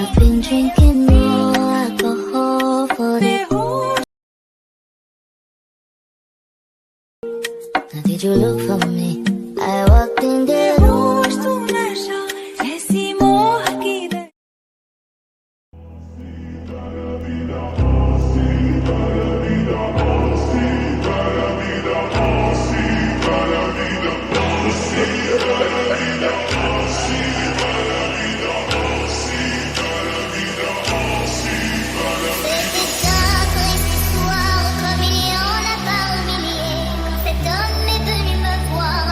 I've been drinking more alcohol for the. Now did you look for me? I walked in the room. Comme il y en a par milliers, quand cet homme est venu me voir.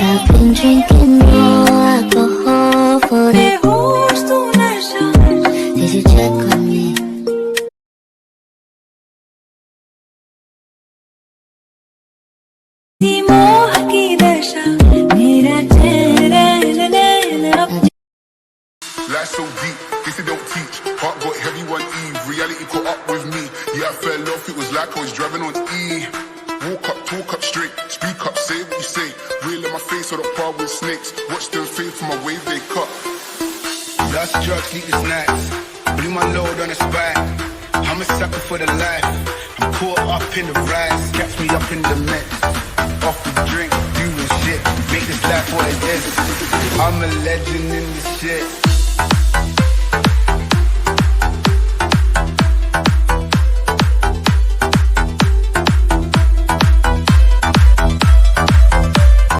I've been drinking more alcohol for the Did you check on me? Life so deep, guess it don't teach. Heart got heavy one eve, reality caught up with me. Yeah, I fell off, it was like I was driving on E. Walk up, talk up straight, speak up, say what you say. Real in my face, or the par with snakes. Watch them fade from my wave they cut. Lost drugs, eat the snacks. Blew my load on the spot. I'm a sucker for the life. I'm caught up in the rise. Catch me up in the mix. Off the drink, doing shit. Make this life what it is. I'm a legend in this shit.